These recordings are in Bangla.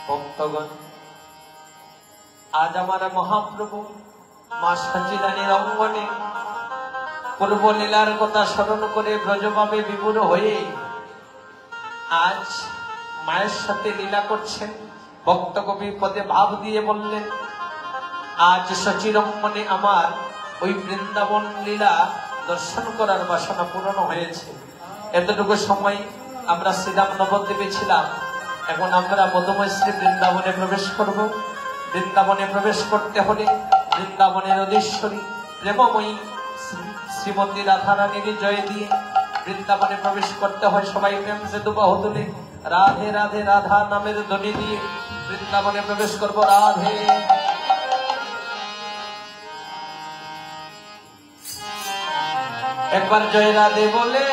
ভক্তগণ, আজ আমার মহাপ্রভু মা সঞ্চিদানীর অঙ্গনে পূর্ব লীলার কথা স্মরণ করে ব্রজভাবে বিভোর হয়ে আজ মায়ের সাথে লীলা করছেন। ভক্ত কবি পদে ভাব দিয়ে বললেন, আজ সচিরম্বনে আমার ওই বৃন্দাবন লীলা দর্শন করার বাসনা পূরণ হয়েছে। এতটুকু সময় আমরা শ্রীরাম নবদ্বীপে ছিলাম, এখন আমরা মধুময় শ্রী বৃন্দাবনে প্রবেশ করব। বৃন্দাবনে প্রবেশ করতে হলে বৃন্দাবনের অধীশ্বরী প্রেমময়ী শ্রীমতী রাধারানীর জয় দিয়ে বৃন্দাবনে প্রবেশ করতে হয়। সবাই প্রেম সে দুবাহু তুলে রাধে রাধে রাধা নামের ধ্বনি দিয়ে বৃন্দাবনে প্রবেশ করব। রাধে একবার জয় রাধে বলে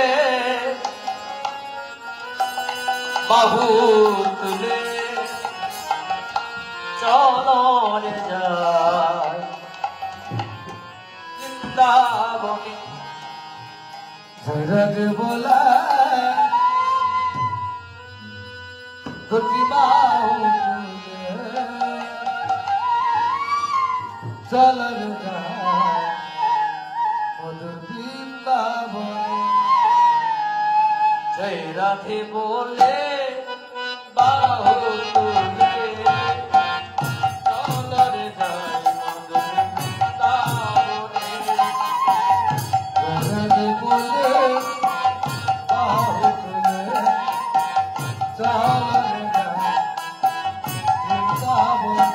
বাহু তুলে চলনে যায় বৃন্দাবনে। জয় রাধে বলা দুটি বাহু তুলে চলনে যায় বৃন্দাবনে। জয় রাধে বলে বাহু তুলে চলনে যায় বৃন্দাবনে। জয় রাধে বলে বাহু তুলে চলনে যায় বৃন্দাবনে।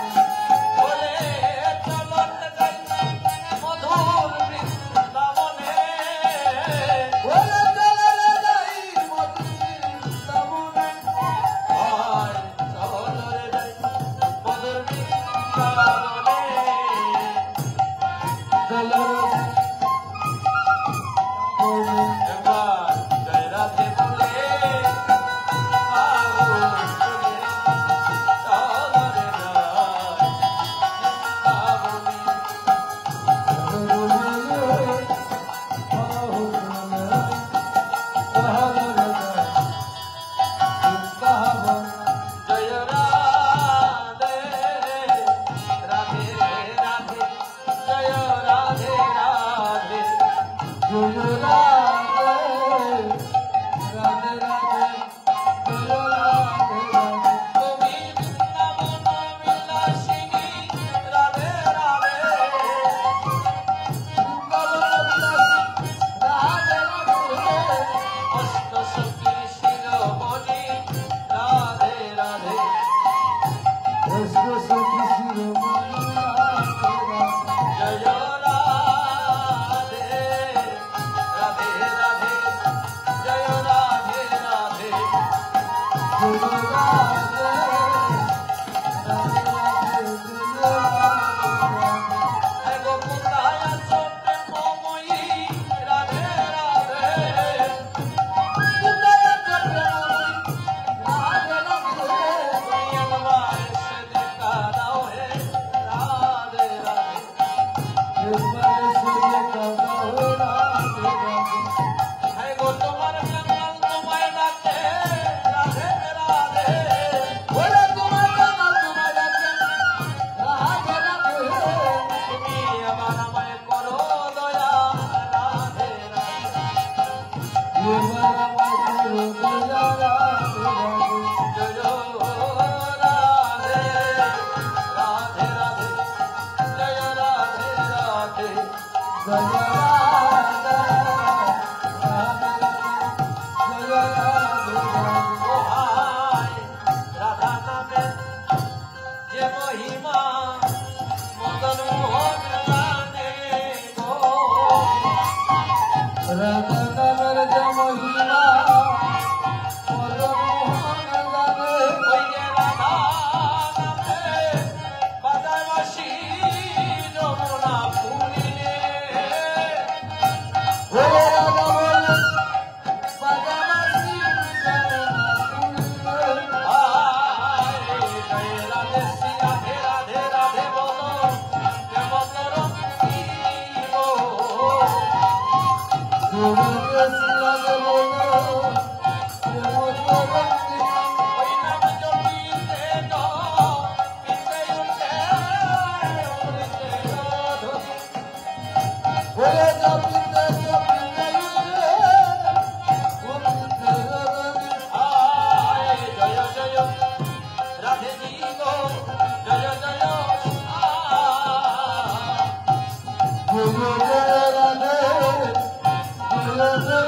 জয় জয়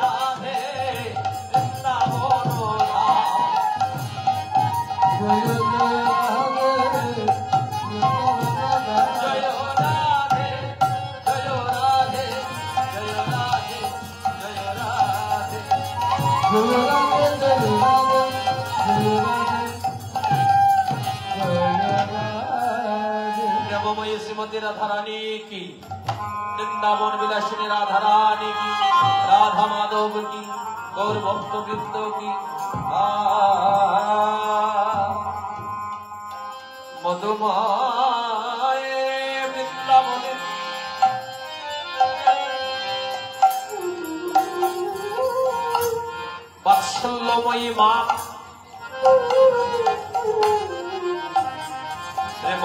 রাধে বৃন্দাবন ধাম। জয় রাধে জয় রাধে জয় রাধে জয় রাধে প্রেমময়ী শ্রীমতী রাধারানী কি, বৃন্দাবন বিলাসিনী রাধারানী কি, রাধা মাধব কি, গৌর ভক্তবৃন্দ কি, মধুময় বৃন্দাবনে বাৎসল্যময়ী মা প্রেম